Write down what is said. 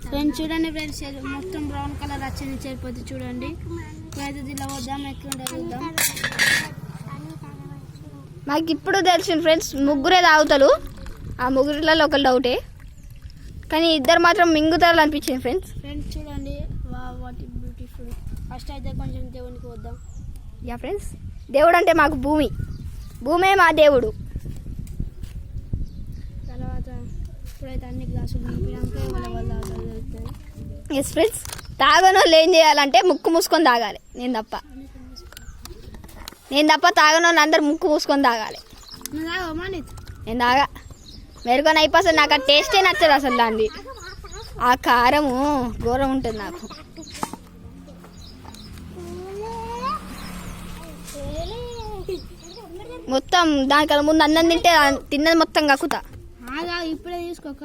Friends చూడండి friends మొత్తం brown colour వచ్చింది చేరిపోతే చూడండి. ఇలా వద్దాం ఎక్కడ చూద్దాం. మాకు ఇప్పుడు తెలిసింది ఫ్రెండ్స్ ముగ్గురే తాగుతారు. ఆ ముగ్గురిలో ఒకరు డౌటే కానీ ఇద్దరు మాత్రం మింగుతారు అనిపించింది ఫ్రెండ్స్. ఫ్రెండ్స్ చూడండి వాట్ బ్యూటిఫుల్. ఫస్ట్ అయితే కొంచెం దేవునికి వద్దాం. యా ఫ్రెండ్స్ దేవుడు అంటే మాకు భూమే మా దేవుడు. తర్వాత ఇప్పుడైతే అన్ని గ్లాసులు నింపినాక ఎస్ ఫ్రెండ్స్ తాగని వాళ్ళు ఏం చేయాలంటే ముక్కు మూసుకొని తాగాలి. నేను తప్ప తాగని వాళ్ళు అందరు ముక్కు మూసుకొని తాగాలి. నేను తాగా మెరుగని అయిపోతుంది. నాకు ఆ టేస్టే నచ్చదు అసలు. దాన్ని ఆ కారము ఘోరం ఉంటుంది నాకు. మొత్తం దానికన్నా ముందు అన్నం తింటే తిన్నది మొత్తం కక్కుతా. ఇప్పుడే తీసుకోక